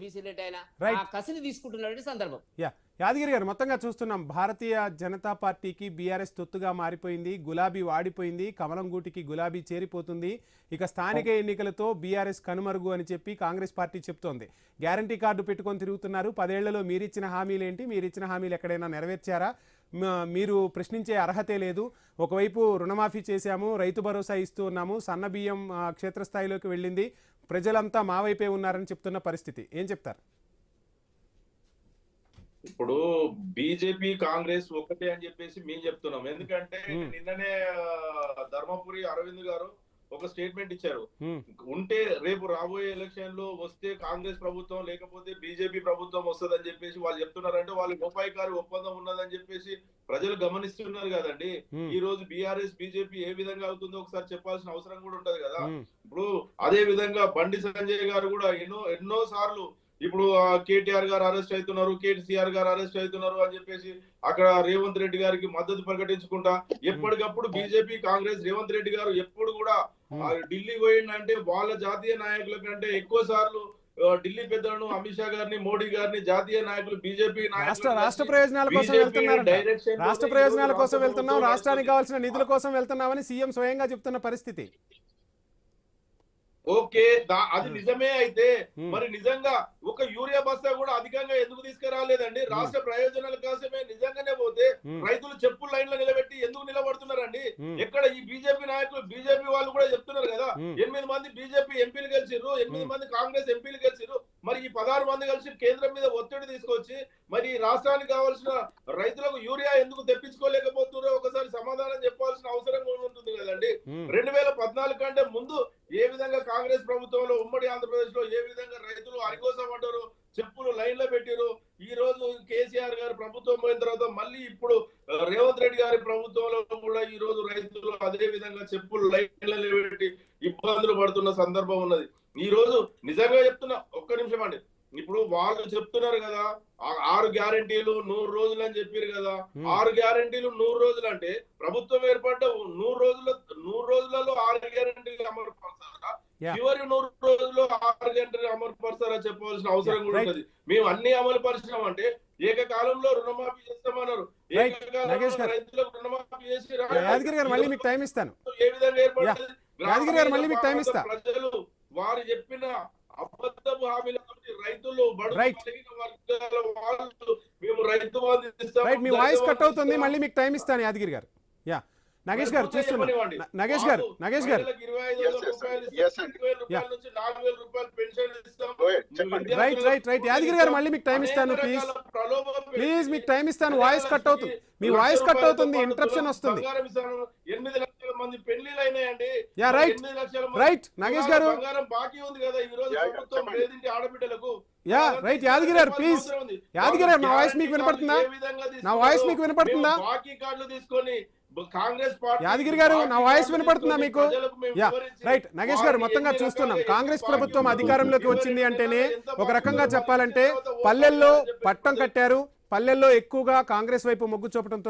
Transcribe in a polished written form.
బీసీలెట్ అయినా ఆ కసిని తీసుకుంటున్న సందర్భం. యాదగిరి గారు, మొత్తంగా చూస్తున్నాం భారతీయ జనతా పార్టీకి బీఆర్ఎస్ తొత్తుగా మారిపోయింది. గులాబీ వాడిపోయింది, కమలం గూటికి గులాబీ చేరిపోతుంది. ఇక స్థానిక ఎన్నికలతో బీఆర్ఎస్ కనుమరుగు అని చెప్పి కాంగ్రెస్ పార్టీ చెప్తోంది. గ్యారంటీ కార్డు పెట్టుకొని తిరుగుతున్నారు. 10 ఏళ్లలో మీరిచ్చిన హామీలేంటి, మీరిచ్చిన హామీలు ఎక్కడైనా నెరవేర్చారా, మీరు ప్రశ్నించే అర్హతే లేదు. ఒకవైపు రుణమాఫీ చేశాము, రైతు భరోసా ఇస్తూ ఉన్నాము, సన్న బియ్యం క్షేత్రస్థాయిలోకి వెళ్ళింది, ప్రజలంతా మా వైపే ఉన్నారని చెప్తున్న పరిస్థితి. ఏం చెప్తారు? ఇప్పుడు బీజేపీ కాంగ్రెస్ ఒకటే అని చెప్పేసి మేము చెప్తున్నాం. ఎందుకంటే నిన్ననే ధర్మపురి అరవింద్ గారు ఒక స్టేట్మెంట్ ఇచ్చారు. ఉంటే రేపు రాబోయే ఎలక్షన్ లో వస్తే కాంగ్రెస్ ప్రభుత్వం లేకపోతే బీజేపీ ప్రభుత్వం వస్తుందని చెప్పేసి వాళ్ళు చెప్తున్నారంటే వాళ్ళు ఉపాయకారి ఒప్పందం ఉన్నదని చెప్పేసి ప్రజలు గమనిస్తున్నారు కదండి. ఈ రోజు బీఆర్ఎస్ బీజేపీ ఏ విధంగా అవుతుందో ఒకసారి చెప్పాల్సిన అవసరం కూడా ఉంటది కదా. ఇప్పుడు అదే విధంగా బండి సంజయ్ గారు కూడా ఎన్నో సార్లు ఇప్పుడు కేటీఆర్ గారు అరెస్ట్ అవుతున్నారు, కేసీఆర్ గారు అరెస్ట్ అవుతున్నారు అని చెప్పేసి అక్కడ రేవంత్ రెడ్డి గారికి మద్దతు ప్రకటించుకుంటా ఎప్పటికప్పుడు బీజేపీ కాంగ్రెస్ రేవంత్ రెడ్డి గారు ఎప్పుడు కూడా ఢిల్లీ పోయిందంటే వాళ్ళ జాతీయ నాయకుల కంటే ఎక్కువ సార్లు ఢిల్లీ పెద్దలను అమిత్ షా గారిని మోడీ గారిని జాతీయ నాయకులు బీజేపీ రాష్ట్ర ప్రయోజనాల కోసం వెళ్తున్నారు, రాష్ట్ర ప్రయోజనాల కోసం వెళ్తున్నాం, రాష్ట్రానికి కావాల్సిన నిధుల కోసం వెళ్తున్నామని సీఎం స్వయంగా చెప్తున్న పరిస్థితి. ఓకే, అది నిజమే. అయితే మరి నిజంగా ఒక యూరియా బస్తా కూడా అధికంగా ఎందుకు తీసుకురాలేదండి? రాష్ట్ర ప్రయోజనాల కోసమే నిజంగానే పోతే రైతులు చెప్పులు లైన్ లో నిలబెట్టి ఎందుకు నిలబడుతున్నారండి? ఎక్కడ ఈ బీజేపీ నాయకులు బీజేపీ వాళ్ళు కూడా చెప్తున్నారు కదా, 8 మంది బీజేపీ ఎంపీలు గెలిచిర్రు, 8 మంది కాంగ్రెస్ ఎంపీలు గెలిచిర్రు, మరి ఈ 16 మంది కలిసి కేంద్రం మీద ఒత్తిడి తీసుకొచ్చి మరి రాష్ట్రానికి కావాల్సిన రైతులకు యూరియా ఎందుకు తెప్పించుకోలేకపోతున్నారో ఒకసారి సమాధానం చెప్పాల్సిన అవసరం ఉంటుంది కదండి. 2014 కంటే ముందు ఏ విధంగా కాంగ్రెస్ ప్రభుత్వంలో ఉమ్మడి ఆంధ్రప్రదేశ్ లో ఏ విధంగా రైతులు అరికోసం పడ్డారు, చెప్పులు లైన్ లో పెట్టారు. ఈ రోజు కేసీఆర్ గారి ప్రభుత్వం పోయిన తర్వాత మళ్ళీ ఇప్పుడు రేవంత్ రెడ్డి గారి ప్రభుత్వంలో కూడా ఈ రోజు రైతులు అదే విధంగా చెప్పులు లైన్ లో పెట్టి ఇబ్బందులు పడుతున్న సందర్భం ఉన్నది. ఈ రోజు నిజంగా చెప్తున్నా, ఒక్క నిమిషం అండి. ఇప్పుడు వాళ్ళు చెప్తున్నారు కదా 6 గ్యారెంటీలు 100 రోజులు అని చెప్పారు కదా. 6 గ్యారెంటీలు 100 రోజులు అంటే ప్రభుత్వం ఏర్పడ్డ 100 రోజులలో 6 గ్యారెంటీలు అమలు పరచారా? చివరి 100 రోజుల్లో 6 గ్యారెంటీలు అమలు పరచారా చెప్పవలసిన అవసరం కూడా ఉంటుంది. మేము అన్ని అమలు పరిచినామంటే ఏకకాలంలో రుణమాఫీ చేస్తామన్నారు, రైతులకు రుణమాఫీ చేసి ఏ విధంగా ఏర్పడుతుంది? ప్రజలు వారు చెప్పిన అబద్ధపు హామీలతో రైతులు వర్గాల వాళ్ళు మేము రైతు బంధు మీ వాయిస్ కట్ అవుతుంది, మళ్ళీ మీకు టైం ఇస్తాను యాదగిరి గారు. నగేష్ గారు చూస్తున్నారు. నగేష్ గారు 25,000 రూపాయల నుంచి 4,000 రూపాయలు పెన్షన్ ఇస్తాం. రైట్ యాదగిరి గారు, మళ్ళీ మీకు టైం ఇస్తాను. ప్లీజ్ మీకు టైం ఇస్తాను. వాయిస్ కట్ అవుతుంది, మీ వాయిస్ కట్ అవుతుంది, ఇంటరప్షన్ వస్తుంది. 8 లక్షల మంది పెళ్లిళ్ళు అయినాయండి. రైట్ నగేష్ గారు, బాకీ ఉంది కదా ఈ రోజు ప్రభుత్వం పేదింటి ఆడబిడ్డలకు. రైట్ యాదగిరి గారు ప్లీజ్. యాదగిరి గారు, నా వాయిస్ మీకు వినపడుతుందా? నా వాయిస్ మీకు వినపడుతుందా? బాకీ కార్డులు తీసుకొని కాంగ్రెస్ పార్టీ. యాదగిరి గారు, నా వాయిస్ వినపడుతుందా మీకు? రైట్ నగేష్ గారు, మొత్తంగా చూస్తున్నాం కాంగ్రెస్ ప్రభుత్వం అధికారంలోకి వచ్చింది అంటేనే ఒక రకంగా చెప్పాలంటే పల్లెల్లో పట్టం కట్టారు, పల్లెల్లో ఎక్కువగా కాంగ్రెస్ వైపు మొగ్గు చూపడంతో